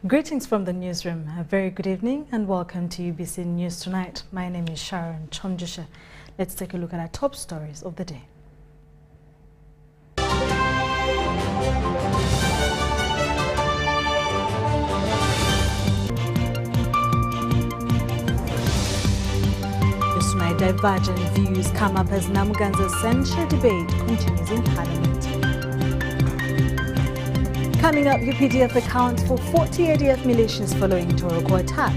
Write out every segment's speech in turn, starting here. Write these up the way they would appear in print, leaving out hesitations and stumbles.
Greetings from the newsroom. A very good evening and welcome to UBC News Tonight. My name is Sharon Kyomugisha. Let's take a look at our top stories of the day. News Tonight, divergent views come up as Namuganza's censure debate continues in Parliament. Coming up, UPDF accounts for 40 ADF militias following Toroko attack.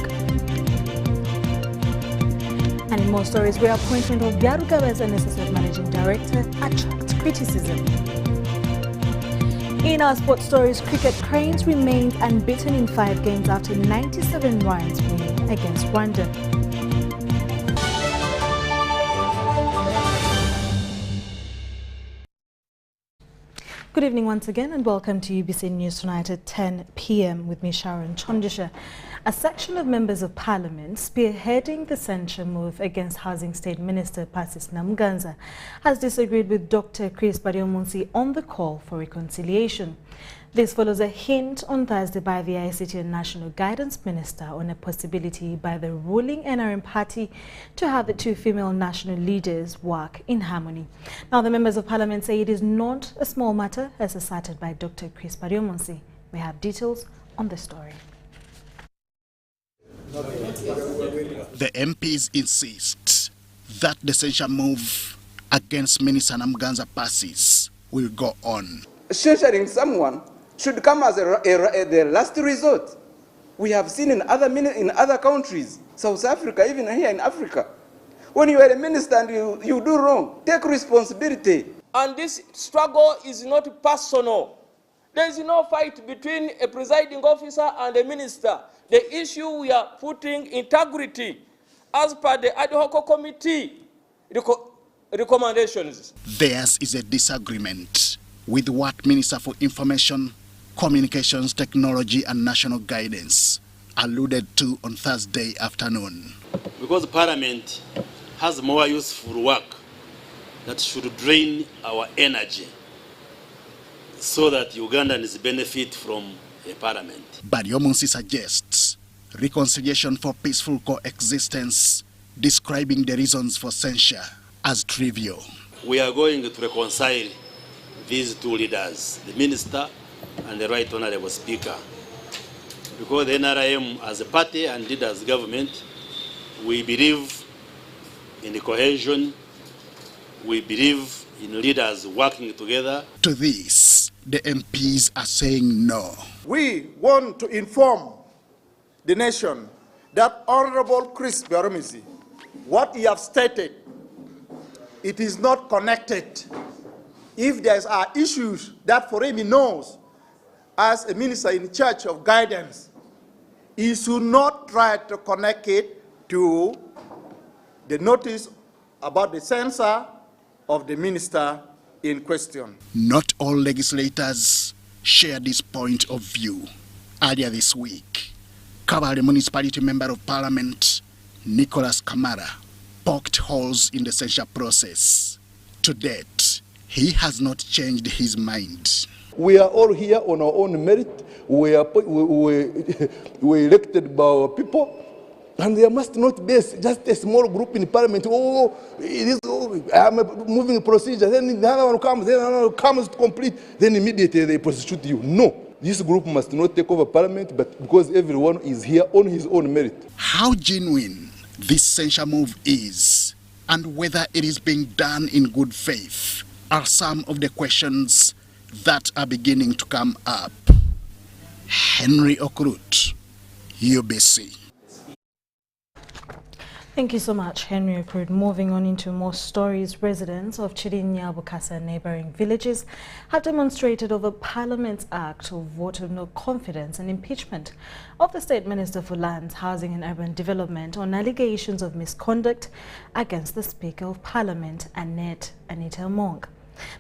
And in more stories, the appointment of Byarugabe as NSSF Managing Director attracts criticism. In our sports stories, cricket Cranes remains unbeaten in 5 games after 97 runs win against Rwanda. Good evening once again and welcome to UBC News Tonight at 10 p.m. with me, Sharon Kyomugisha. A section of members of Parliament spearheading the censure move against Housing State Minister Pacis Namuganza has disagreed with Dr. Chris Baryomunsi on the call for reconciliation. This follows a hint on Thursday by the ICT and National Guidance Minister on a possibility by the ruling NRM party to have the 2 female national leaders work in harmony. Now, the members of Parliament say it is not a small matter, as asserted by Dr. Chris Baryomunsi. We have details on the story. The MPs insist that the censure move against Minister Namuganza Pacis will go on. Censuring someone should come as the last resort. We have seen in other countries, South Africa, even here in Africa. When you are a minister and you do wrong, take responsibility. And this struggle is not personal. There is no fight between a presiding officer and a minister. The issue we are putting integrity as per the ad hoc committee recommendations. Theirs is a disagreement with what Minister for Information, Communications, Technology and National Guidance alluded to on Thursday afternoon. Because Parliament has more useful work that should drain our energy so that Ugandans benefit from a Parliament. Baryomunsi suggests reconciliation for peaceful coexistence, describing the reasons for censure as trivial. We are going to reconcile these 2 leaders, the Minister and the Right Honourable Speaker. Because the NRM as a party and lead as government, we believe in the cohesion, we believe in leaders working together. To this, the MPs are saying no. We want to inform the nation that Honourable Chris Baryomunsi, what he has stated, it is not connected. If there are issues that for him he knows, as a minister in charge of guidance, he should not try to connect it to the notice about the censure of the minister in question. Not all legislators share this point of view. Earlier this week, Kabale Municipality Member of Parliament Nicholas Kamara poked holes in the censure process. To date, he has not changed his mind. We are all here on our own merit. We are elected by our people. And there must not be just a small group in Parliament. I'm moving procedure. Then the other one comes, then another one comes to complete. Then immediately they prosecute you. No, this group must not take over Parliament, but because everyone is here on his own merit. How genuine this censure move is, and whether it is being done in good faith, are some of the questions that are beginning to come up. Henry Okrut, UBC. Thank you so much, Henry Okrut. Moving on into more stories, residents of Chirinya, Bukasa and neighboring villages have demonstrated over Parliament's act of vote of no confidence and impeachment of the State Minister for Lands, Housing and Urban Development on allegations of misconduct against the Speaker of Parliament, Anita Among.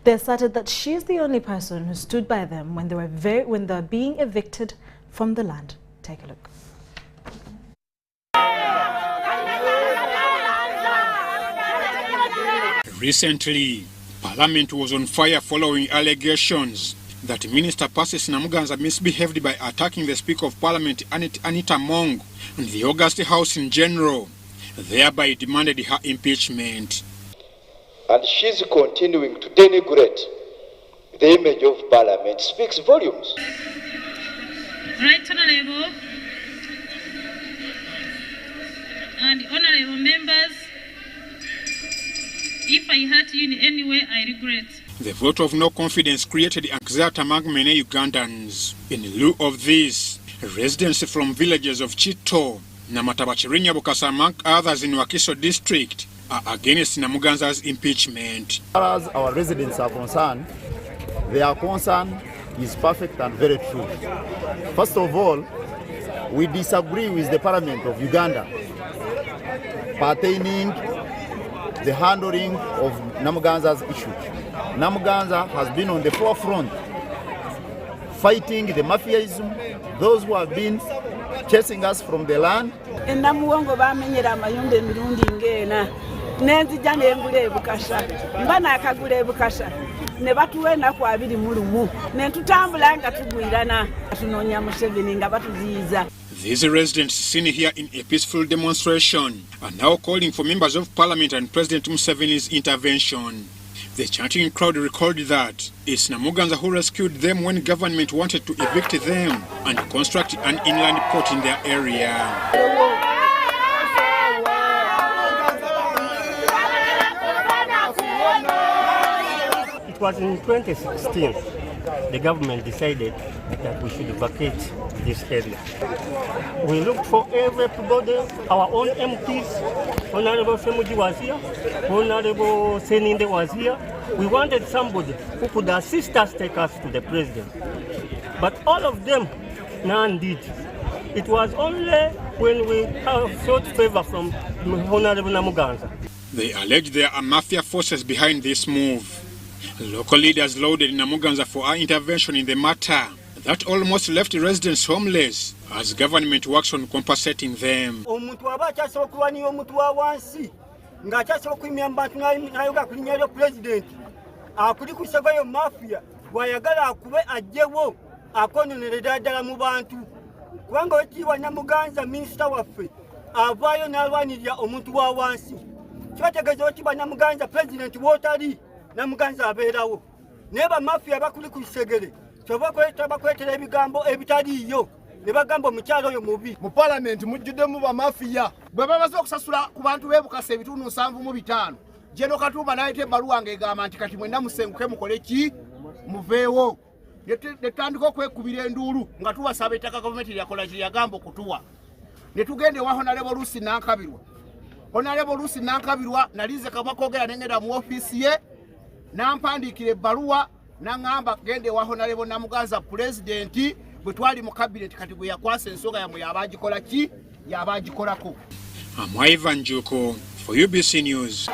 They asserted that she is the only person who stood by them when they were being evicted from the land. Take a look. Recently, Parliament was on fire following allegations that Minister Persis Namuganza misbehaved by attacking the Speaker of Parliament, Anita Mong, and the August House in general, thereby demanded her impeachment. And she's continuing to denigrate the image of Parliament. Speaks volumes. Right, Honourable and Honourable members, if I hurt you in any way, I regret. The vote of no confidence created anxiety among many Ugandans. In lieu of this, residents from villages of Chito, Namataba, Bukasa, among others in Wakiso district, are against Namuganza's impeachment. As far as our residents are concerned, their concern is perfect and very true. First of all, we disagree with the Parliament of Uganda pertaining the handling of Namuganza's issue. Namuganza has been on the forefront fighting the mafiaism, those who have been chasing us from the land. These residents seen here in a peaceful demonstration are now calling for members of Parliament and President Museveni's intervention. The chanting crowd recorded that it's Namuganza who rescued them when government wanted to evict them and construct an inland port in their area. It was in 2016 the government decided that we should vacate this area. We looked for everybody, our own MPs, Honorable Femuji was here, Honorable Seninde was here. We wanted somebody who could assist us take us to the president. But all of them, none did. It was only when we sought favor from Honorable Namuganza. They allege there are mafia forces behind this move. Local leaders lauded Namuganza for our intervention in the matter that almost left residents homeless as government works on compensating them. Namuganza abeerawo neba mafia bakuli ku Segere bakwetera ebigambo ebitaliyo ne bagamba omukyalo oyo mubi. Mu parliament mujjuddemu ba mafia bwe bamaze okusasula ku bantu b'ebukasa ebitundu 7.5 Jeno Katumba n'ayita ebbaluwa ng'egamba nti kati mwenna musenguke mukole ki muveewo ne tutandika okwekubira enduulu nga tubasaba ettaka gavumenti lyakola kye yagamba okutuwa ne tugende wa Honorable Lucy Nankabirwa. Honorable Lucy Nankabirwa nalize kabakogera nengenda mu office ye nampandikira ebbaluwa nangamba gende wa Honorable Namuganza president bwe twali mu cabinet kati bwe yakwasa ensonga yamwe yabagikola ki yabagikolako. Ivan Juko for UBC News.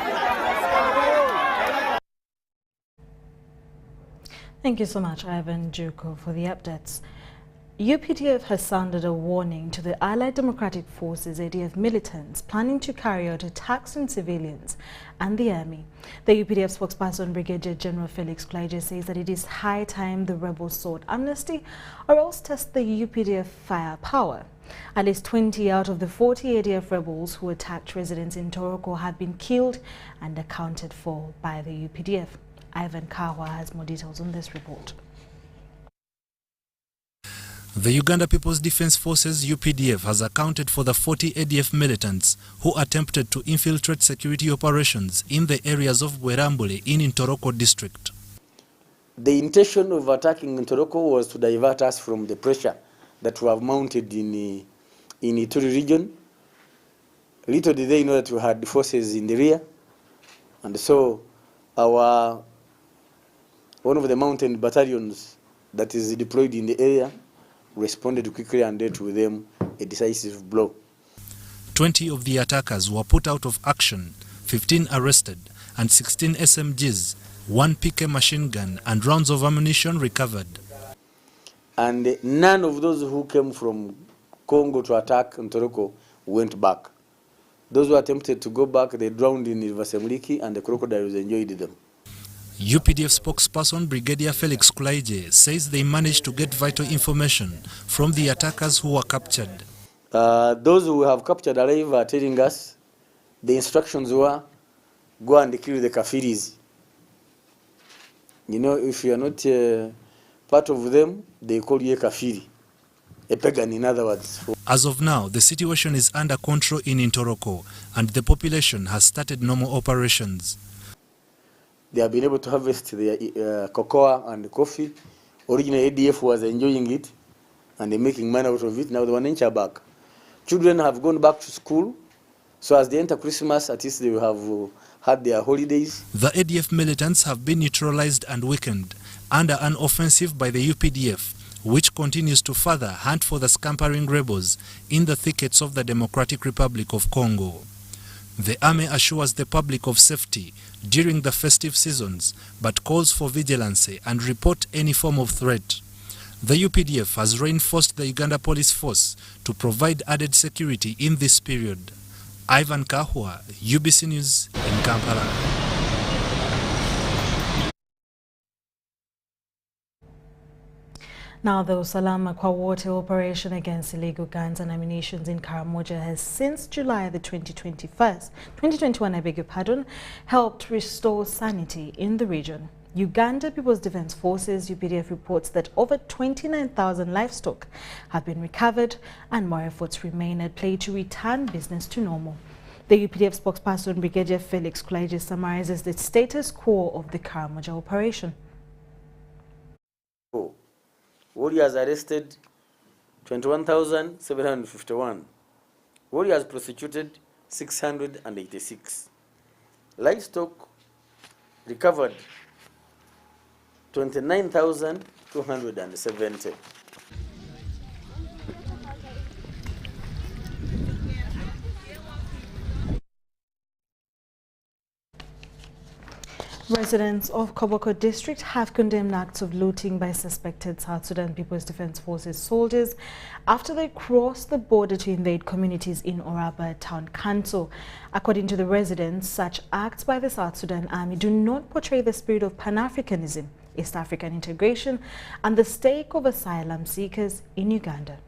Thank you so much, Ivan Juko, for the updates. UPDF has sounded a warning to the Allied Democratic Forces ADF militants planning to carry out attacks on civilians and the army. The UPDF spokesperson Brigadier General Felix Klaije says that it is high time the rebels sought amnesty or else test the UPDF firepower. At least 20 out of the 40 ADF rebels who attacked residents in Toroko have been killed and accounted for by the UPDF. Ivan Kawa has more details on this report. The Uganda People's Defence Forces UPDF has accounted for the 40 ADF militants who attempted to infiltrate security operations in the areas of Bwerambule in Ntoroko district. The intention of attacking Ntoroko was to divert us from the pressure that we have mounted in Ituri region. Little did they know that we had forces in the rear, and so one of the mountain battalions that is deployed in the area responded quickly and dealt with them a decisive blow. 20 of the attackers were put out of action, 15 arrested, and 16 SMGs, 1 PK machine gun, and rounds of ammunition recovered. And none of those who came from Congo to attack Ntoroko went back. Those who attempted to go back, they drowned in River Semliki, and the crocodiles enjoyed them. UPDF spokesperson Brigadier Felix Kulaije says they managed to get vital information from the attackers who were captured. Those who have captured alive are telling us the instructions were go and kill the kafiris. You know, if you are not part of them, they call you a kafiri, a pagan in other words. As of now, the situation is under control in Ntoroko and the population has started normal operations. They have been able to harvest their cocoa and coffee. Originally, ADF was enjoying it and they're making money out of it. Now they want to back. Children have gone back to school, so as they enter Christmas, at least they will have had their holidays. The ADF militants have been neutralized and weakened under an offensive by the UPDF, which continues to further hunt for the scampering rebels in the thickets of the Democratic Republic of Congo. The army assures the public of safety during the festive seasons, but calls for vigilance and report any form of threat. The UPDF has reinforced the Uganda Police Force to provide added security in this period. Ivan Kahwa, UBC News in Kampala. Now, the Usalama kwa Wote operation against illegal guns and ammunition in Karamoja has since July the 2021, I beg your pardon, helped restore sanity in the region. Uganda People's Defense Forces, UPDF, reports that over 29,000 livestock have been recovered and more efforts remain at play to return business to normal. The UPDF spokesperson, Brigadier Felix Kulaije, summarizes the status quo of the Karamoja operation. Warriors arrested 21,751. Warriors prosecuted 686. Livestock recovered 29,270. Residents of Koboko district have condemned acts of looting by suspected South Sudan People's Defense Forces soldiers after they crossed the border to invade communities in Oraba Town Council. According to the residents, such acts by the South Sudan Army do not portray the spirit of Pan-Africanism, East African integration, and the stake of asylum seekers in Uganda.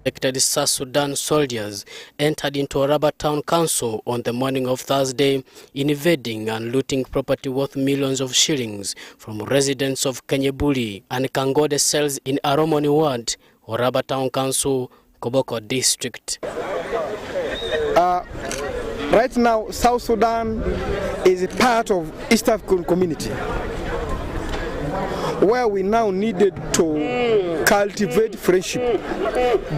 Suspected South Sudan soldiers entered into Oraba Town Council on the morning of Thursday, invading and looting property worth millions of shillings from residents of Kenyebuli and Kangode cells in Aromoni Ward, Oraba Town Council, Koboko District. Right now, South Sudan is a part of East African community, where we now needed to cultivate friendship,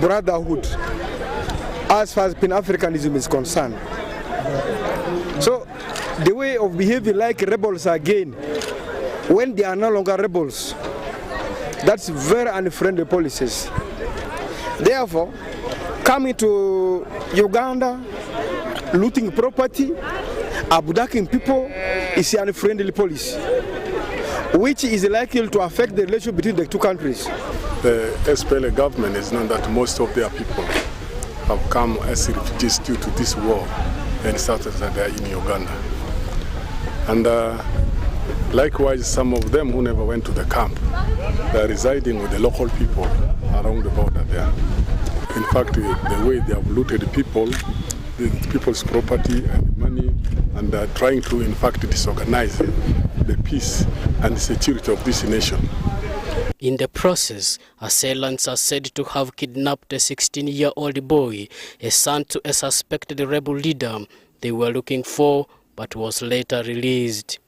brotherhood, as far as Pan-Africanism is concerned. So the way of behaving like rebels again, when they are no longer rebels, that's very unfriendly policies. Therefore, coming to Uganda, looting property, abducting people is an unfriendly policy, which is likely to affect the relationship between the two countries. The SPLA government has known that most of their people have come as refugees due to this war and started there in Uganda. And likewise, some of them who never went to the camp, they are residing with the local people around the border there. In fact, the way they have looted people, people's property and money, and they are trying to, in fact, disorganize the peace and security of this nation. In the process, assailants are said to have kidnapped a 16-year-old boy, a son to a suspected rebel leader they were looking for, but was later released.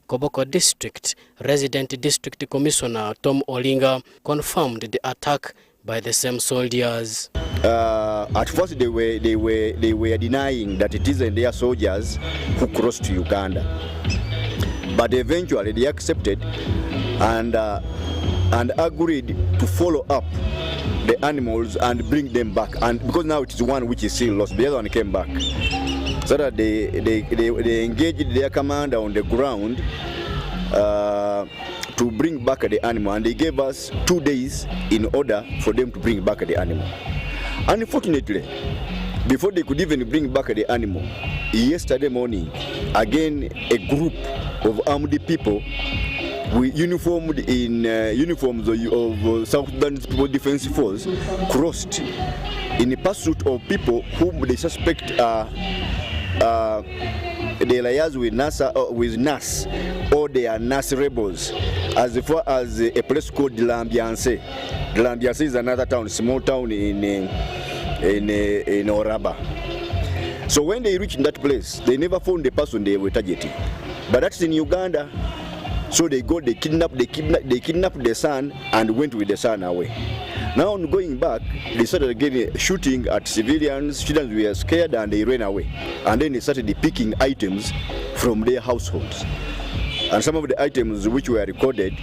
Koboko District Resident District Commissioner Tom Olinga confirmed the attack by the same soldiers. At first they were denying that it isn't their soldiers who crossed to Uganda, but eventually they accepted and agreed to follow up the animals and bring them back. And because now it is one which is still lost, the other one came back. So that they engaged their commander on the ground to bring back the animal, and they gave us 2 days in order for them to bring back the animal. Unfortunately, before they could even bring back the animal. Yesterday morning, again, a group of armed people uniformed in uniforms of South Sudan People Defense Force crossed in the pursuit of people whom they suspect are they liaise with NAS or they are NAS rebels, as far as a place called Lambiance. Lambiance is another town, small town in Oraba. So when they reached that place, they never found the person they were targeting. But that's in Uganda. So they kidnapped the son and went with the son away. Now on going back, they started again shooting at civilians. Students were scared and they ran away. And then they started picking items from their households. And some of the items which were recorded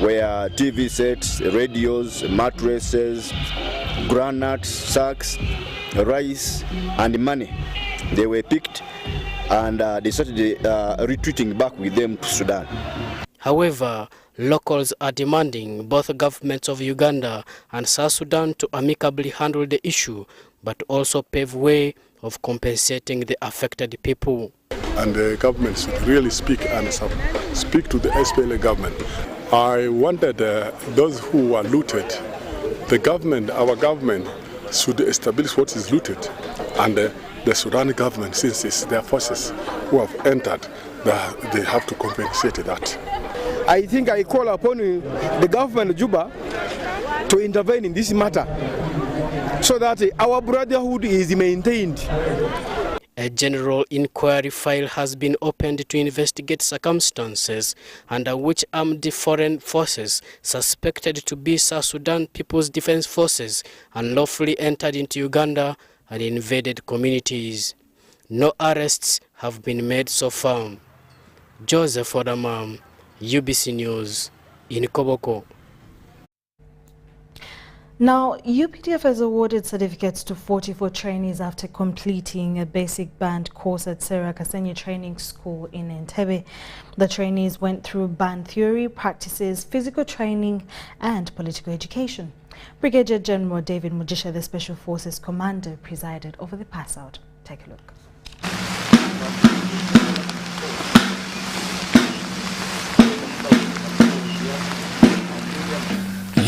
were TV sets, radios, mattresses, granates, sacks, rice, and money. They were picked and they started retreating back with them to Sudan. However, locals are demanding both governments of Uganda and South Sudan to amicably handle the issue, but also pave way of compensating the affected people. And the government should really speak and speak to the SPLA government. I wanted those who were looted, the government, our government, should establish what is looted. And the Sudan government, since it's their forces who have entered, they have to compensate that. I think I call upon the government of Juba to intervene in this matter so that our brotherhood is maintained. A general inquiry file has been opened to investigate circumstances under which armed foreign forces suspected to be South Sudan People's Defense Forces unlawfully entered into Uganda and invaded communities. No arrests have been made so far. Joseph Odamam, UBC News, in Koboko. Now, UPDF has awarded certificates to 44 trainees after completing a basic band course at Sharon Kyomugisha Training School in Entebbe. The trainees went through band theory, practices, physical training and political education. Brigadier General David Mugisha, the Special Forces Commander, presided over the pass-out. Take a look.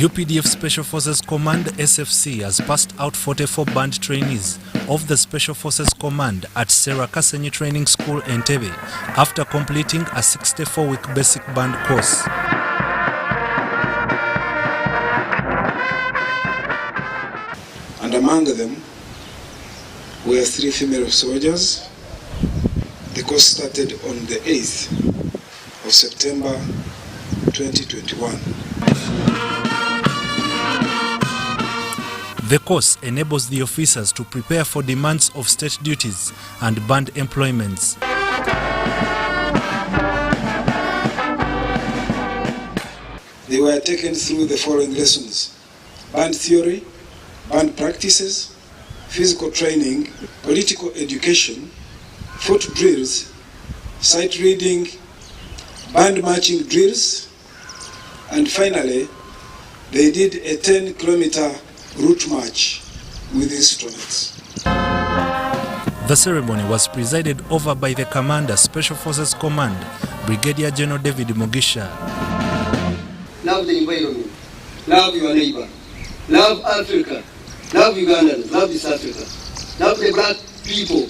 UPDF Special Forces Command SFC has passed out 44 band trainees of the Special Forces Command at Sharon Kyomugisha Training School Entebbe after completing a 64-week basic band course. And among them were 3 female soldiers. The course started on the 8th of September 2021. The course enables the officers to prepare for demands of state duties and band employments. They were taken through the following lessons: band theory, band practices, physical training, political education, foot drills, sight reading, band marching drills, and finally, they did a 10-kilometer route march with instruments. The ceremony was presided over by the Commander, Special Forces Command, Brigadier General David Mugisha. Love the environment, love your neighbor, love Africa, love Uganda, love East Africa, love the black people,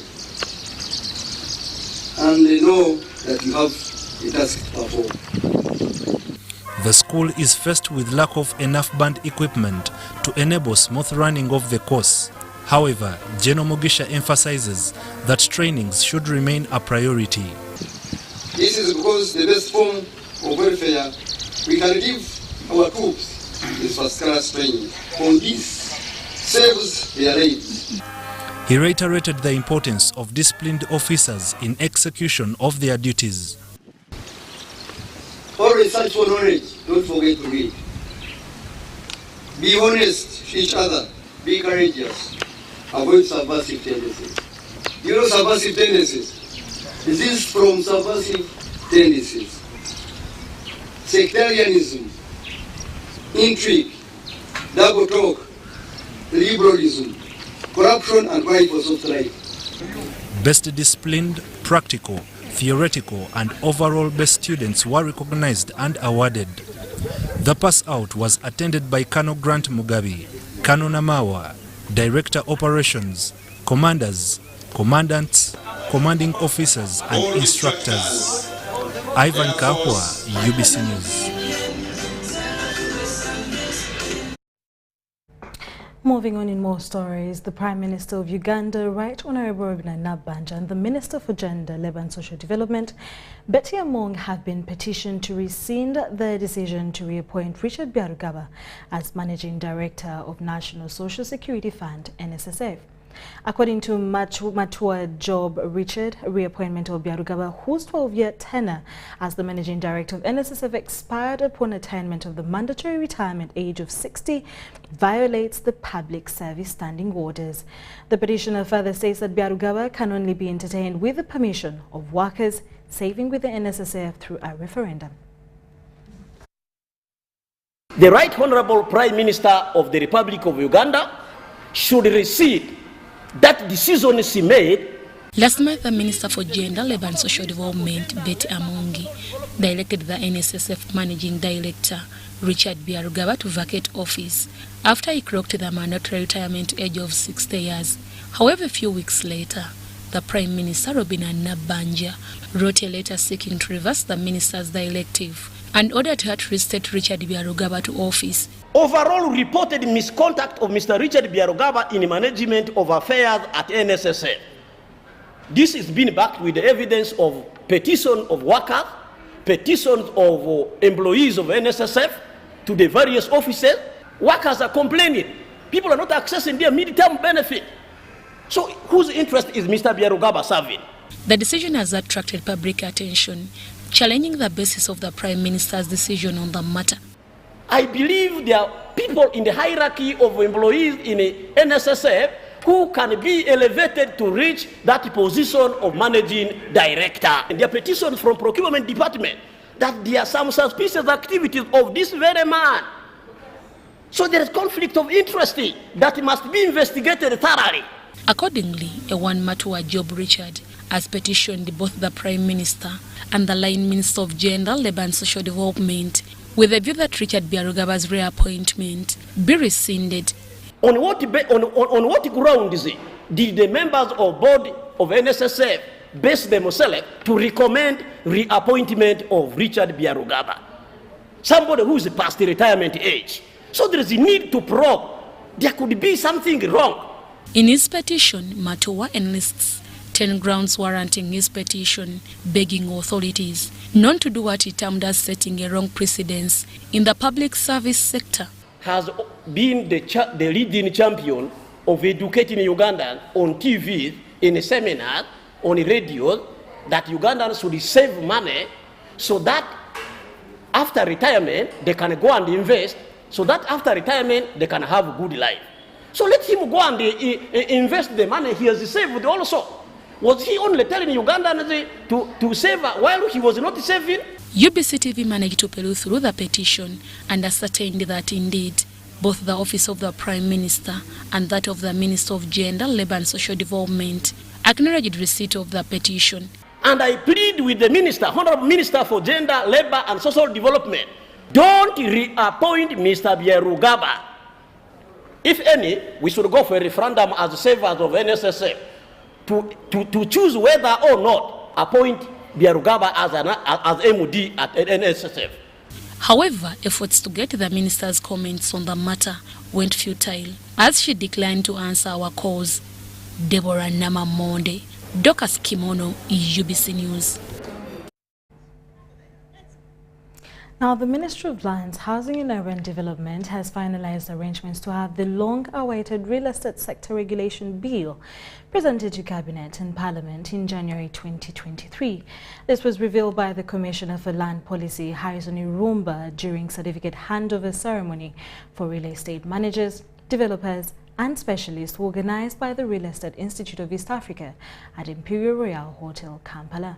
and they know that you have a task to perform. The school is faced with lack of enough band equipment to enable smooth running of the course. However, General Mugisha emphasizes that trainings should remain a priority. This is because the best form of welfare we can give our troops is first-class training. From this saves their lives. He reiterated the importance of disciplined officers in execution of their duties. Always search for knowledge, don't forget to read. Be honest to each other, be courageous, avoid subversive tendencies. You know subversive tendencies? This is from subversive tendencies. Sectarianism, intrigue, double talk, liberalism, corruption and fight for soft life. Best disciplined, practical, theoretical and overall best students were recognized and awarded. The pass out was attended by Colonel Grant Mugabe, Colonel Namawa, Director Operations, Commanders, Commandants, Commanding Officers and Instructors. Ivan Kahwa, UBC News. Moving on in more stories, the Prime Minister of Uganda, Right Honourable Robina Nabbanja, and the Minister for Gender, Labour and Social Development, Betty Among, have been petitioned to rescind their decision to reappoint Richard Byarugaba as Managing Director of National Social Security Fund, NSSF. According to Matua Job Richard, reappointment of Byarugaba, whose 12-year tenure as the Managing Director of NSSF expired upon attainment of the mandatory retirement age of 60, violates the Public Service Standing Orders. The petitioner further states that Byarugaba can only be entertained with the permission of workers saving with the NSSF through a referendum. The Right Honourable Prime Minister of the Republic of Uganda should rescind that decision she made. Last month, the Minister for Gender, Labour and Social Development, Betty Amongi, directed the NSSF Managing Director, Richard Byarugaba, to vacate office after he clocked the mandatory retirement age of 60 years. However, a few weeks later, the Prime Minister, Robina Nabbanja, wrote a letter seeking to reverse the Minister's directive and ordered her to reinstate Richard Byarugaba to office. Overall reported misconduct of Mr. Richard Byarugaba in management of affairs at NSSF. This is being backed with the evidence of petition of workers, petitions of employees of NSSF to the various offices. Workers are complaining. People are not accessing their mid-term benefit. So whose interest is Mr. Byarugaba serving? The decision has attracted public attention, challenging the basis of the Prime Minister's decision on the matter. I believe there are people in the hierarchy of employees in the NSSF who can be elevated to reach that position of managing director. And their petition from procurement department that there are some suspicious activities of this very man. So there is conflict of interest that must be investigated thoroughly. Accordingly, a one-Matua Job Richard has petitioned both the Prime Minister and the Line Minister of Gender, Labour and Social Development with a view that Richard Byarugaba reappointment be rescinded. On what grounds did the members of board of NSSF base themselves to recommend reappointment of Richard Byarugaba, somebody who is past the retirement age? So there is a need to probe. There could be something wrong. In his petition, Matua enlists 10 grounds warranting his petition, begging authorities not to do what he termed as setting a wrong precedence in the public service sector. Has been the leading champion of educating Ugandans on TV, in a seminar, on a radio, that Ugandans should save money so that after retirement they can go and invest, so that after retirement they can have a good life. So let him go and invest the money he has saved also. Was he only telling Ugandans to save while he was not saving? UBC TV managed to peruse through the petition and ascertained that indeed both the office of the Prime Minister and that of the Minister of Gender, Labour and Social Development acknowledged receipt of the petition. And I plead with the Minister, Honourable Minister for Gender, Labour and Social Development, don't reappoint Mr. Byarugaba. If any, we should go for a referendum as savers of NSSF to choose whether or not appoint Byarugaba as MD at NSSF. However, efforts to get the minister's comments on the matter went futile as she declined to answer our calls. Deborah Namamonde, Docas Kimono, UBC News. Now, the Ministry of Lands, Housing and Urban Development has finalized arrangements to have the long-awaited Real Estate Sector Regulation Bill presented to Cabinet and Parliament in January 2023. This was revealed by the Commissioner for Land Policy, Harrison Irumba, during certificate handover ceremony for real estate managers, developers and specialists organized by the Real Estate Institute of East Africa at Imperial Royal Hotel, Kampala.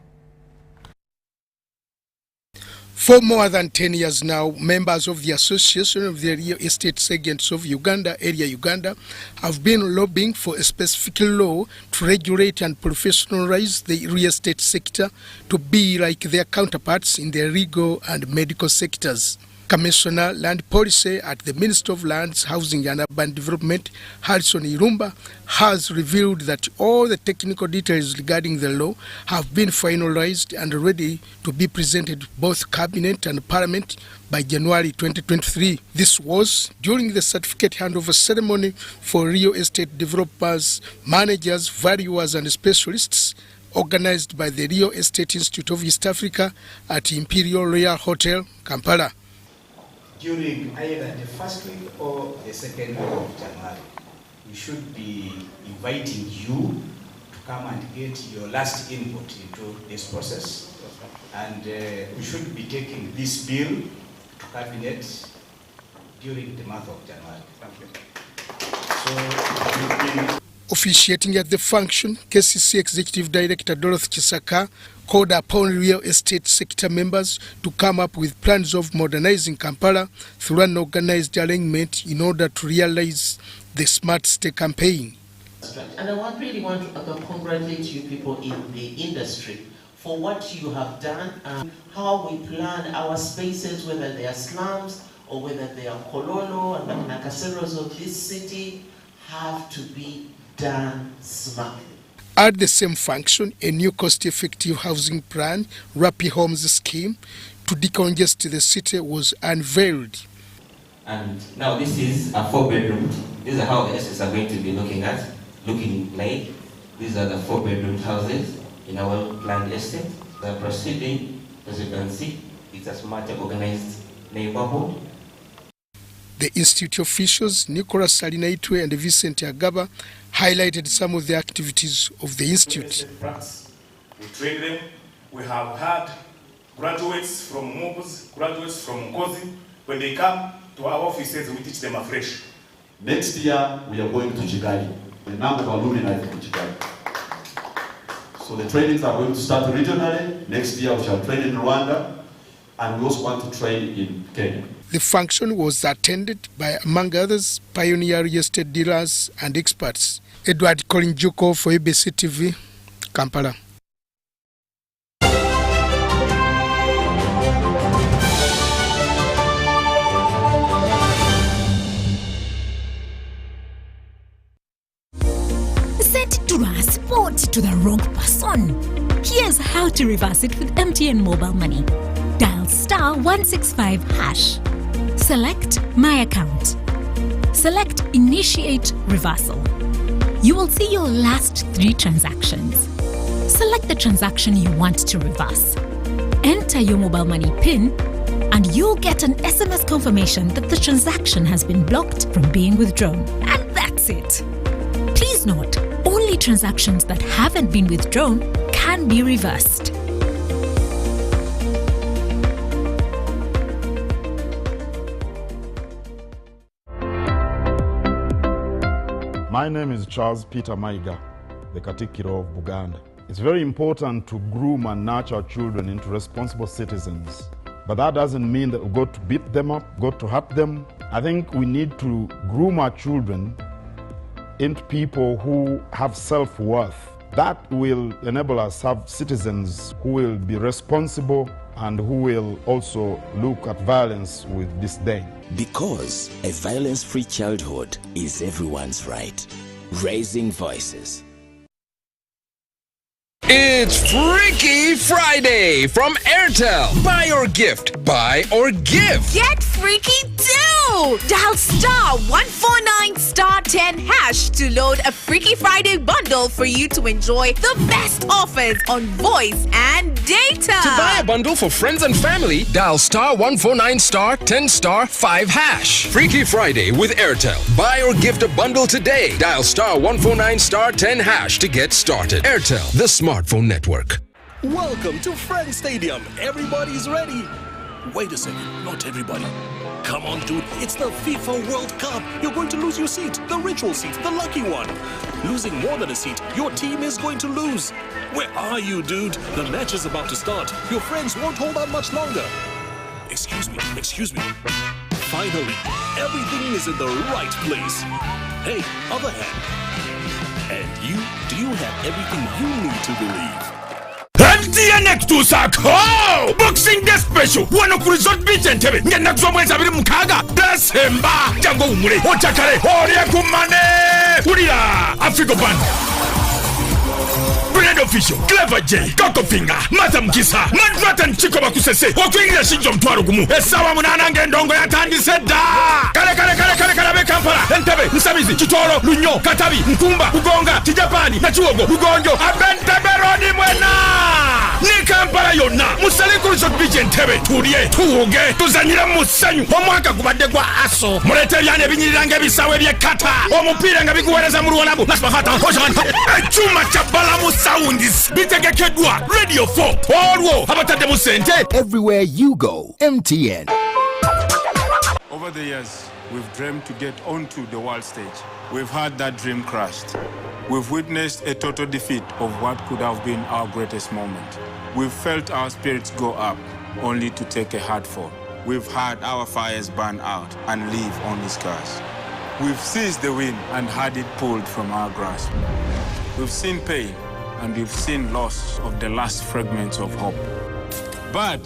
For more than 10 years now, members of the Association of the Real Estate Agents of Uganda, Area Uganda, have been lobbying for a specific law to regulate and professionalize the real estate sector to be like their counterparts in the legal and medical sectors. Commissioner Land Policy at the Ministry of Lands, Housing and Urban Development, Harrison Irumba, has revealed that all the technical details regarding the law have been finalized and ready to be presented to both Cabinet and Parliament by January 2023. This was during the certificate handover ceremony for real estate developers, managers, valuers and specialists organized by the Real Estate Institute of East Africa at Imperial Royal Hotel, Kampala. During either the first week or the second week of January, we should be inviting you to come and get your last input into this process. And we should be taking this bill to Cabinet during the month of January. Thank you. Officiating at the function, KCC Executive Director Dorothy Chisaka called upon real estate sector members to come up with plans of modernizing Kampala through an organized arrangement in order to realize the Smart Stay campaign. And I really want to congratulate you people in the industry for what you have done and how we plan our spaces, whether they are slums or whether they are Kololo and Nakaseros of this city, have to be done smartly. At the same function, a new cost-effective housing plan, Rapid Homes scheme, to decongest the city was unveiled. And now this is a 4-bedroom. These are how the estates are going to be looking like. These are the 4-bedroom houses in our planned estate. They're proceeding, as you can see, it's a smart organized neighborhood. The Institute officials, Nicholas Salinaitwe and Vincent Agaba, highlighted some of the activities of the Institute. We train them. We have had graduates from MOBS, graduates from Kozi. When they come to our offices, we teach them afresh. Next year, we are going to Kigali. The number of alumni is in Kigali. So the trainings are going to start regionally. Next year, we shall train in Rwanda. And we also want to train in Kenya. The function was attended by, among others, pioneer real estate dealers and experts. Edward Kolinjuko for UBC TV, Kampala. Sent to transport to the wrong person. Here's how to reverse it with MTN Mobile Money. Dial *165#. Select My Account. Select Initiate Reversal. You will see your last 3 transactions. Select the transaction you want to reverse. Enter your mobile money PIN and you'll get an SMS confirmation that the transaction has been blocked from being withdrawn. And that's it. Please note, only transactions that haven't been withdrawn can be reversed. My name is Charles Peter Maiga, the Katikiro of Buganda. It's very important to groom and nurture our children into responsible citizens. But that doesn't mean that we've got to beat them up, got to hurt them. I think we need to groom our children into people who have self-worth. That will enable us to have citizens who will be responsible and who will also look at violence with disdain. Because a violence-free childhood is everyone's right. Raising voices. It's Freaky Friday from Airtel. Buy or gift. Buy or give. Get freaky too! Dial *149*10# to load a Freaky Friday bundle for you to enjoy the best offers on voice and data. To buy a bundle for friends and family, dial *149*10*5#. Freaky Friday with Airtel. Buy or gift a bundle today. Dial *149*10# to get started. Airtel, the smartphone network. Welcome to Friends Stadium. Everybody's ready. Wait a second, not everybody. Come on, dude. It's the FIFA World Cup. You're going to lose your seat, the ritual seat, the lucky one. Losing more than a seat, your team is going to lose. Where are you, dude? The match is about to start. Your friends won't hold out much longer. Excuse me. Finally, everything is in the right place. Hey, other hand. And you, do you have everything you need to believe? Boxing Day Special wano ku Resort Beach Entebbe ngenda kusomweza 26 December jango umule otakale oria kumane ulira Africa Band Brand Official Clever J Coco Finger Mata Mkisa Madvatan Chiko Bakusese okwingira shinjo mtwaro gumu esawa munana ngendongo yatandise da kale be Kampala Entebbe Nsamizi Kitoro Lunyo Katabi Nkumba Bugonga Tijapani Nachuogo Bugonjo Abenteberoni mwena ni Kampala yonna musale ku Resort Beach Entebbe tulie tuhuge tuzanyira musanyu omwaka kubadde gwa aso mulete byane binyirirange bisawe byekata omupira nga biguwereza mu Rwanda nasbahata chuma cha balamu sounds bitegekedwa Radio 4 olwo abatadde mu sente everywhere you go MTN. Over the years we've dreamed to get onto the world stage. We've had that dream crushed. We've witnessed a total defeat of what could have been our greatest moment. We've felt our spirits go up, only to take a hard fall. We've had our fires burn out and leave only scars. We've seized the wind and had it pulled from our grasp. We've seen pain and we've seen loss of the last fragments of hope. But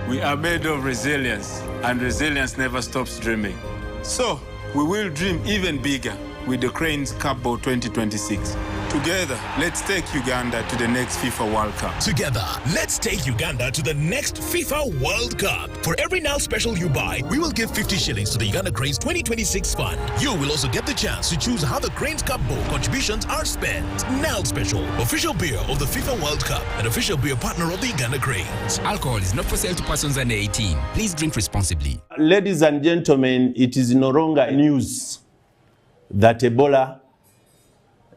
we are made of resilience, and resilience never stops dreaming. So we will dream even bigger with the Cranes Cup Bowl 2026. Together, let's take Uganda to the next FIFA World Cup. Together, let's take Uganda to the next FIFA World Cup. For every Now Special you buy, we will give 50 shillings to the Uganda Cranes 2026 fund. You will also get the chance to choose how the Cranes Cup Bowl contributions are spent. Now Special, official beer of the FIFA World Cup and official beer partner of the Uganda Cranes. Alcohol is not for sale to persons under 18. Please drink responsibly. Ladies and gentlemen, it is no longer news that Ebola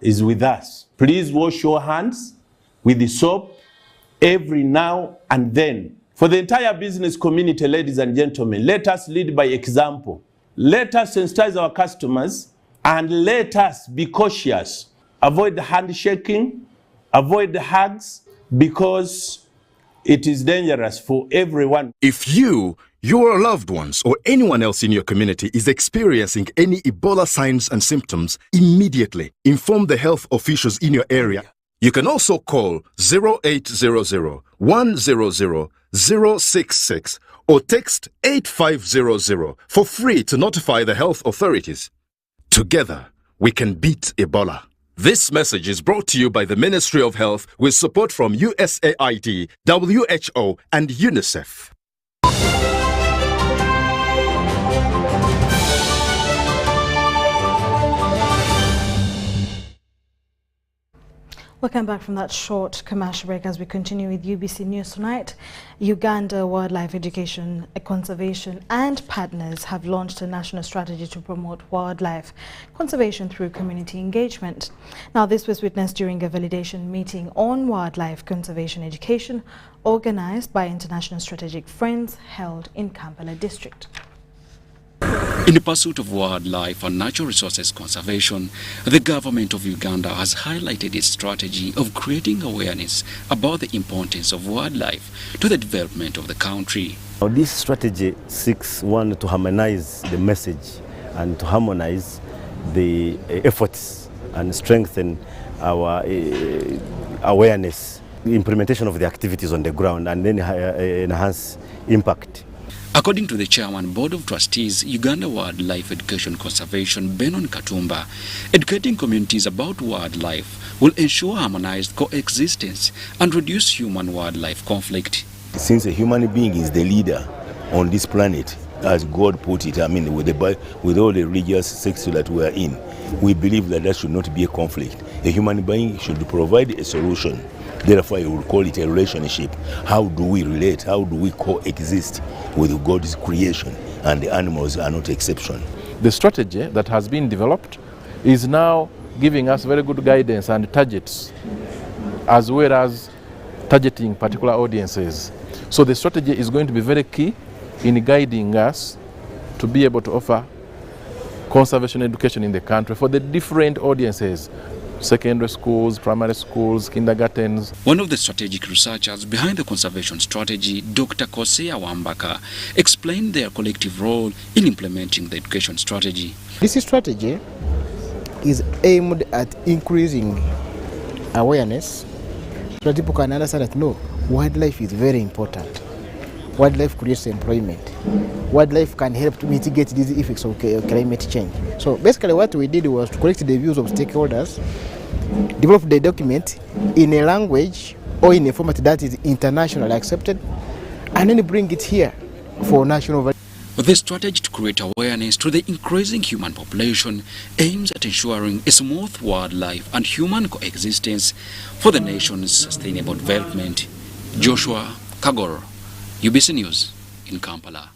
is with us. Please wash your hands with the soap every now and then. For the entire business community, ladies and gentlemen, let us lead by example. Let us sensitize our customers and let us be cautious. Avoid the handshaking, avoid the hugs, because it is dangerous for everyone. If you, your loved ones, or anyone else in your community is experiencing any Ebola signs and symptoms, immediately inform the health officials in your area. You can also call 0800 100 066 or text 8500 for free to notify the health authorities. Together, we can beat Ebola. This message is brought to you by the Ministry of Health with support from USAID, WHO, and UNICEF. Welcome back from that short commercial break as we continue with UBC News Tonight. Uganda Wildlife Education, Conservation and partners have launched a national strategy to promote wildlife conservation through community engagement. Now, this was witnessed during a validation meeting on wildlife conservation education organized by International Strategic Friends held in Kampala District. In the pursuit of wildlife and natural resources conservation, the government of Uganda has highlighted its strategy of creating awareness about the importance of wildlife to the development of the country. Now, this strategy seeks, one, to harmonize the message and to harmonize the efforts and strengthen our awareness, the implementation of the activities on the ground, and then enhance impact. According to the Chairman Board of Trustees, Uganda Wildlife Education Conservation, Benon Katumba, educating communities about wildlife will ensure harmonized coexistence and reduce human-wildlife conflict. Since a human being is the leader on this planet, as God put it, I mean, with all the religious sects that we are in, we believe that there should not be a conflict. A human being should provide a solution. Therefore, I will call it a relationship. How do we relate? How do we coexist with God's creation? And the animals are not exception. The strategy that has been developed is now giving us very good guidance and targets, as well as targeting particular audiences. So the strategy is going to be very key in guiding us to be able to offer conservation education in the country for the different audiences, secondary schools, primary schools, kindergartens. One of the strategic researchers behind the conservation strategy, Dr. Kosea Wambaka, explained their collective role in implementing the education strategy. This strategy is aimed at increasing awareness so that people can understand that no, wildlife is very important. Wildlife creates employment. Wildlife can help to mitigate these effects of climate change. So basically what we did was to collect the views of stakeholders, develop the document in a language or in a format that is internationally accepted, and then bring it here for national value. The strategy to create awareness to the increasing human population aims at ensuring a smooth wildlife and human coexistence for the nation's sustainable development. Joshua Kagor, UBC News in Kampala.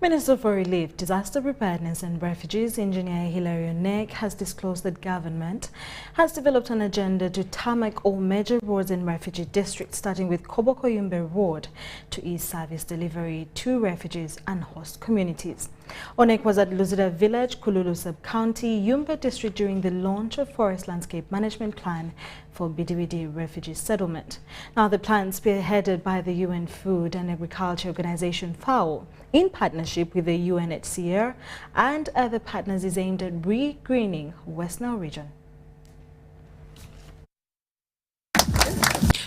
Minister for Relief, Disaster Preparedness and Refugees, Engineer Hilary Onek, has disclosed that government has developed an agenda to tarmac all major roads in refugee districts, starting with Kobokoyumbe Road, to ease service delivery to refugees and host communities. Onek was at Luzida Village, Kululu Sub-County, Yumbe District during the launch of Forest Landscape Management Plan for Bidibidi Refugee Settlement. Now, the plan, spearheaded by the UN Food and Agriculture Organization FAO, in partnership with the UNHCR and other partners, is aimed at re-greening West Nile region.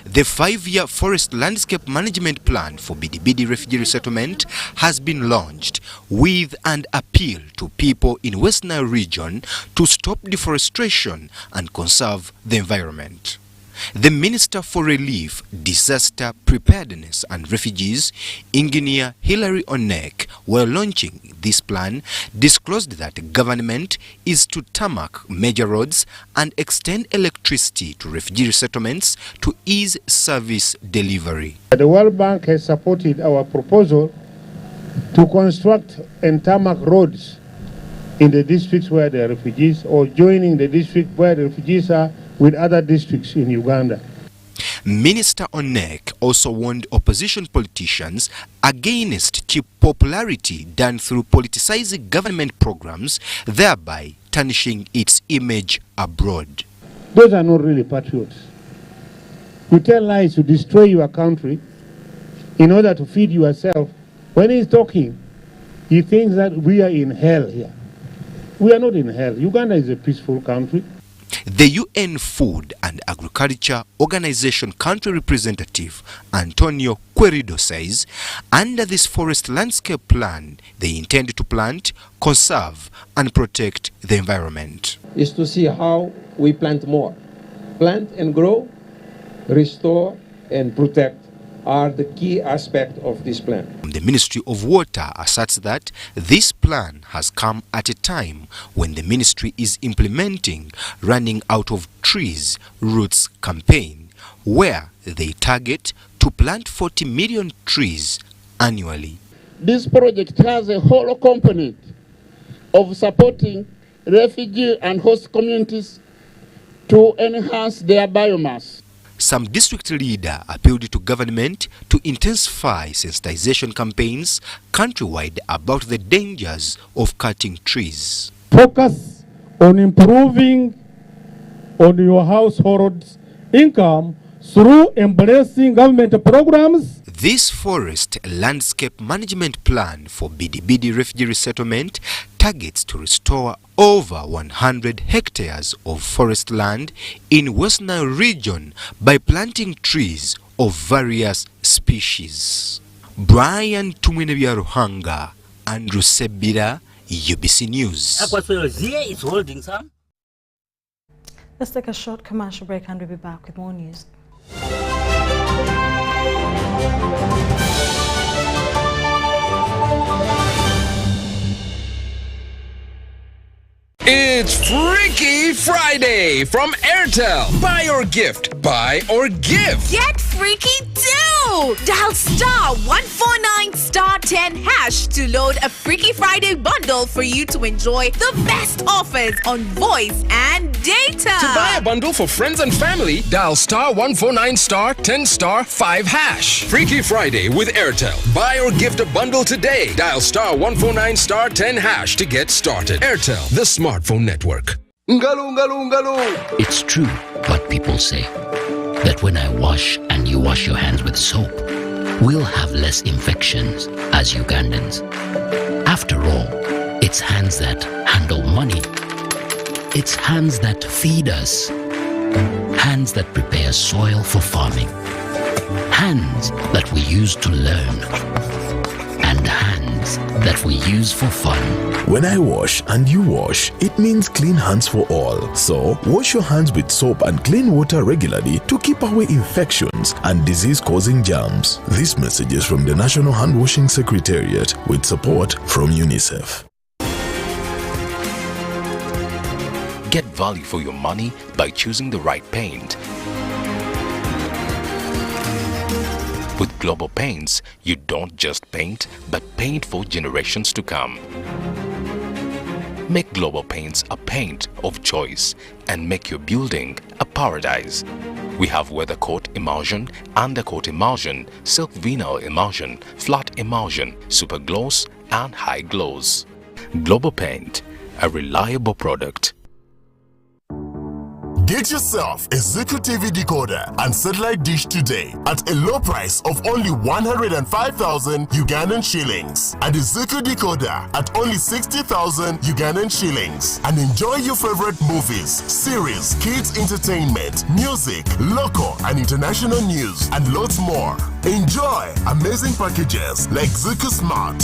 The 5-year Forest Landscape Management Plan for Bidibidi Refugee Resettlement has been launched with an appeal to people in West Nile region to stop deforestation and conserve the environment. The Minister for Relief, Disaster Preparedness and Refugees, Engineer Hilary Onek, while launching this plan, disclosed that the government is to tarmac major roads and extend electricity to refugee settlements to ease service delivery. The World Bank has supported our proposal to construct and tarmac roads in the districts where there are refugees, or joining the district where the refugees are with other districts in Uganda. Minister Onek also warned opposition politicians against cheap popularity done through politicizing government programs, thereby tarnishing its image abroad. Those are not really patriots. You tell lies to destroy your country in order to feed yourself. When he's talking, he thinks that we are in hell here. We are not in hell. Uganda is a peaceful country. The UN Food and Agriculture Organization country representative Antonio Querido says, under this forest landscape plan, they intend to plant, conserve and protect the environment. Is to see how we plant more. Plant and grow, restore and protect are the key aspect of this plan. The Ministry of Water asserts that this plan has come at a time when the ministry is implementing Running Out of Trees Roots campaign, where they target to plant 40 million trees annually. This project has a whole component of supporting refugee and host communities to enhance their biomass. Some district leader appealed to government to intensify sensitization campaigns countrywide about the dangers of cutting trees. Focus on improving on your household's income through embracing government programs. This forest landscape management plan for Bidibidi refugee resettlement targets to restore over 100 hectares of forest land in West Nile region by planting trees of various species. Brian Tumwinebiaruhanga, Andrew Sebira, UBC News. Let's take a short commercial break and we'll be back with more news. It's Freaky Friday from Airtel. Buy or gift. Buy or give. Get freaky too! go! Dial star 149 star 10 hash to load a Freaky Friday bundle for you to enjoy the best offers on voice and data. To buy a bundle for friends and family, dial star 149 star 10 star 5 hash. Freaky Friday with Airtel. Buy or gift a bundle today. Dial star 149 star 10 hash to get started. Airtel, the smartphone network. It's true what people say, that when I wash and you wash your hands with soap, we'll have less infections as Ugandans. After all, it's hands that handle money. It's hands that feed us. Hands that prepare soil for farming. Hands that we use to learn. And hands that we use for fun. When I wash and you wash, it means clean hands for all. So, wash your hands with soap and clean water regularly to keep away infections and disease-causing germs. This message is from the National Hand Washing Secretariat with support from UNICEF. Get value for your money by choosing the right paint. With Global Paints, you don't just paint, but paint for generations to come. Make Global Paints a paint of choice and make your building a paradise. We have weather coat emulsion, undercoat emulsion, silk vinyl emulsion, flat emulsion, super gloss, and high gloss. Global Paint, a reliable product. Get yourself a Zuku TV decoder and satellite dish today at a low price of only 105,000 Ugandan shillings and a Zuku decoder at only 60,000 Ugandan shillings and enjoy your favorite movies, series, kids entertainment, music, local and international news and lots more. Enjoy amazing packages like Zuku Smart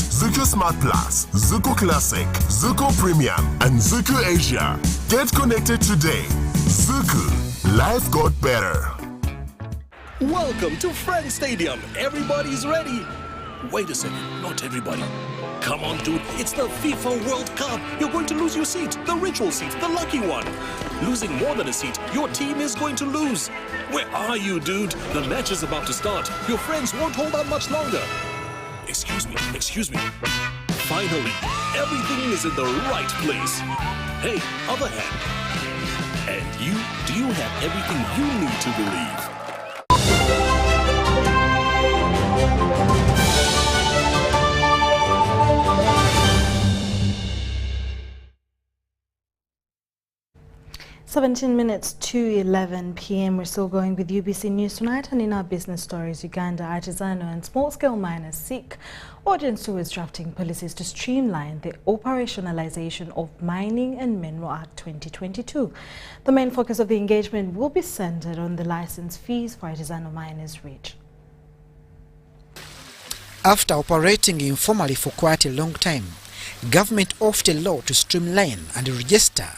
Plus, Zuku Classic, Zuku Premium and Zuku Asia. Get connected today. Zuku, life got better. Welcome to Friend Stadium. Everybody's ready. Wait a second, not everybody. Come on, dude. It's the FIFA World Cup. You're going to lose your seat, the ritual seat, the lucky one. Losing more than a seat, your team is going to lose. Where are you, dude? The match is about to start. Your friends won't hold out much longer. Excuse me. Finally, everything is in the right place. Hey, other hand. And you, do you have everything you need to believe? 17 minutes to 11 p.m. We're still going with UBC News Tonight, and in our business stories, Uganda artisanal and small-scale miners seek audience towards drafting policies to streamline the operationalization of Mining and Mineral Act 2022. The main focus of the engagement will be centered on the license fees for artisanal miners reach. After operating informally for quite a long time, government offered a law to streamline and register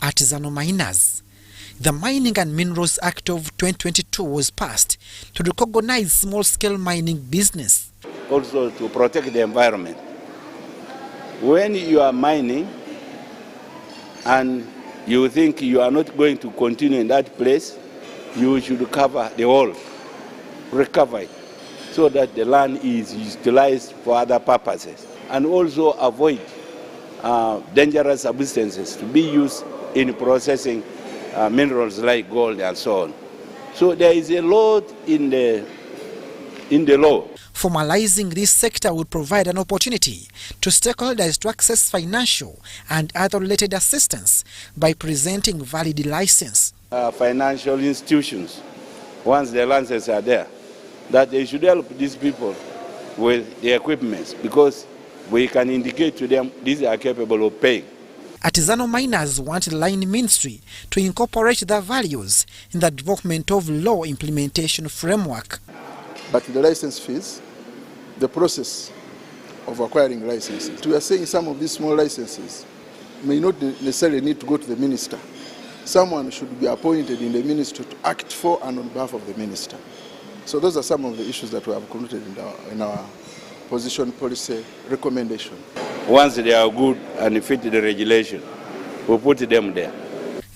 artisanal miners. The Mining and Minerals Act of 2022 was passed to recognize small-scale mining business. Also to protect the environment. When you are mining and you think you are not going to continue in that place, you should cover the whole, recover it, so that the land is utilized for other purposes. And also avoid dangerous substances to be used in processing minerals like gold and so on. So there is a lot in the law. Formalizing this sector would provide an opportunity to stakeholders to access financial and other related assistance by presenting valid license. Financial institutions, once the licenses are there, that they should help these people with the equipment, because we can indicate to them these are capable of paying. Artisanal miners want the line ministry to incorporate their values in the development of law implementation framework. But the license fees, the process of acquiring licenses, we are saying some of these small licenses may not necessarily need to go to the minister. Someone should be appointed in the ministry to act for and on behalf of the minister. So those are some of the issues that we have included in our position policy recommendation. Once they are good and fit the regulation, we'll put them there.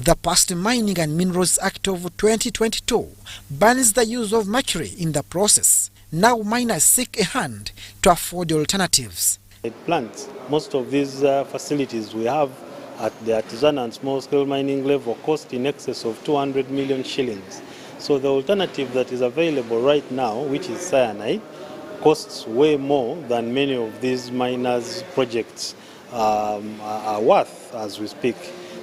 The passed Mining and Minerals Act of 2022 bans the use of mercury in the process, Now miners seek a hand to afford alternatives. Plants. Most of these facilities we have at the artisanal and small-scale mining level cost in excess of 200 million shillings. So the alternative that is available right now, which is cyanide, costs way more than many of these miners' projects are worth as we speak.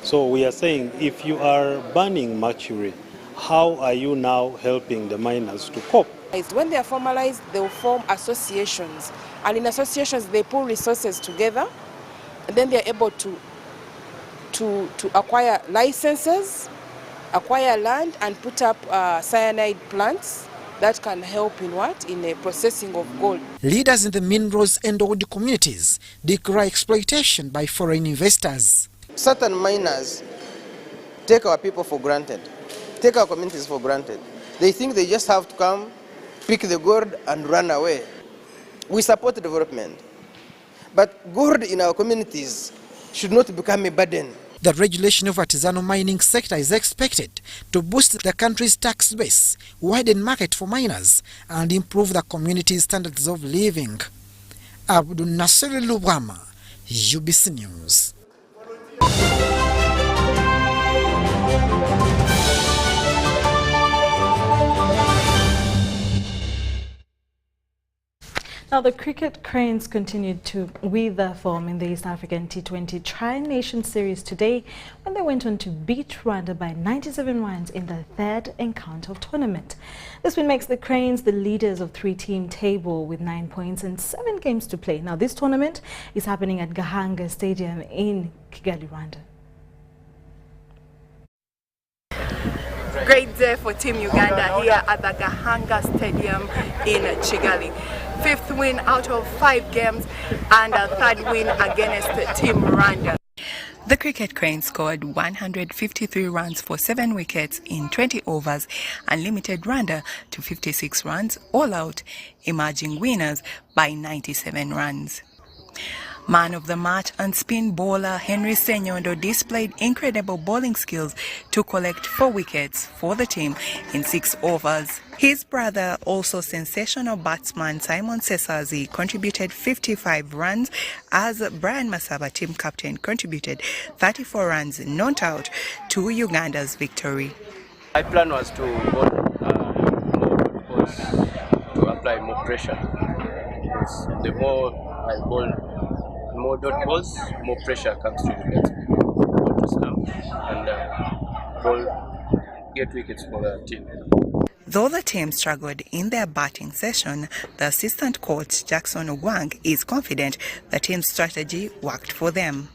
So we are saying, if you are burning mercury, how are you now helping the miners to cope? When they are formalized, they will form associations, and in associations they pool resources together, and then they are able to acquire licenses, acquire land, and put up cyanide plants that can help in what? In the processing of gold. Leaders in the minerals and old communities decry exploitation by foreign investors. Certain miners take our people for granted, take our communities for granted. They think they just have to come, pick the gold and run away. We support development, but gold in our communities should not become a burden. The regulation of artisanal mining sector is expected to boost the country's tax base, widen market for miners, and improve the community's standards of living. Abdul Nasser Lubama, UBC News. Now, the cricket cranes continued to weather their form in the East African T20 Tri-Nation Series today when they went on to beat Rwanda by 97 runs in the third encounter of tournament. This win makes the Cranes the leaders of three-team table with 9 points and 7 games to play. Now, this tournament is happening at Gahanga Stadium in Kigali, Rwanda. Great day for Team Uganda here at the Gahanga Stadium in Kigali. 5th win out of 5 games and a 3rd win against Team Rwanda. The Cricket Cranes scored 153 runs for 7 wickets in 20 overs and limited Rwanda to 56 runs all out, emerging winners by 97 runs. Man of the match and spin bowler Henry Senyondo displayed incredible bowling skills to collect 4 wickets for the team in 6 overs. His brother, also sensational batsman Simon Sesazi, contributed 55 runs as Brian Masaba, team captain, contributed 34 runs not out to Uganda's victory. My plan was to bowl more balls to apply more pressure. Because the more I bowl more dot balls, more pressure comes to the stump and get wickets for the team. Though the team struggled in their batting session, the assistant coach Jackson Ogwang is confident the team's strategy worked for them.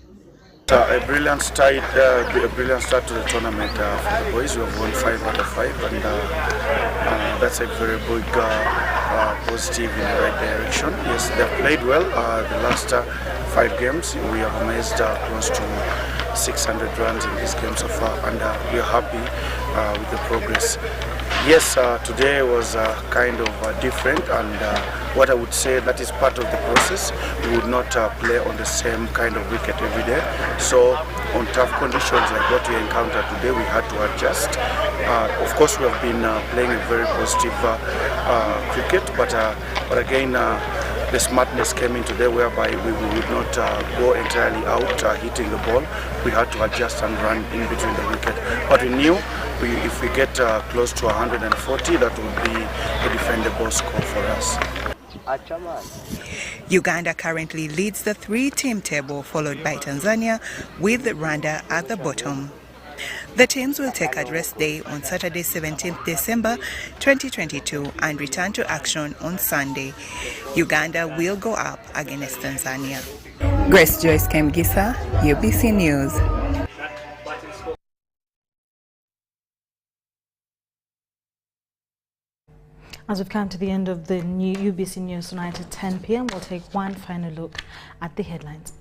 A brilliant start to the tournament for the boys. We have won 5 out of 5, and that's a very big positive in the right direction. Yes, they've played well. The last 5 games, we have amassed close to 600 runs in this game so far, and we are happy with the progress. Yes, today was kind of different, and what I would say that is part of the process. We would not play on the same kind of wicket every day. So on tough conditions like what we encountered today, we had to adjust. Of course, we have been playing a very positive cricket, but again, the smartness came in today whereby we would not go entirely out hitting the ball. We had to adjust and run in between the wicket. But we knew if we get close to 140, that would be a defendable score for us. Uganda currently leads the 3-team table, followed by Tanzania, with Rwanda at the bottom. The teams will take a rest day on Saturday, 17th December 2022 and return to action on Sunday. Uganda will go up against Tanzania. Grace Joyce Kyomugisha, UBC News. As we've come to the end of the new UBC News tonight at 10 p.m, we'll take one final look at the headlines.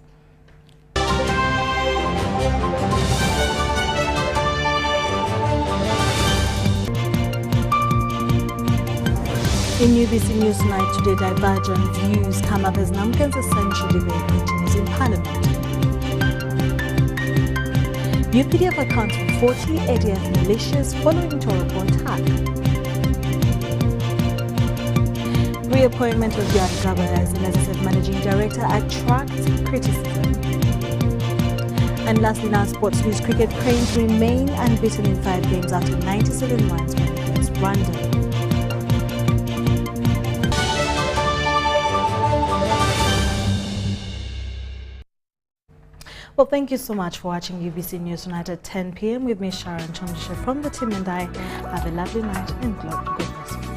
In UBC News tonight today, divergent views come up as Namkan's essential debate continues in Parliament. UPDF accounts for 40 ADF militias following Toroko attack. appointment of Jan Gaba as the Legislative Managing Director attracts criticism. And lastly, now sports news. Cricket Cranes remain unbeaten in 5 games after 97 runs against Rwanda. Well, thank you so much for watching UBC News Tonight at 10 p.m. with me, Sharon Kyomugisha from the team, and I. Have a lovely night and God bless you.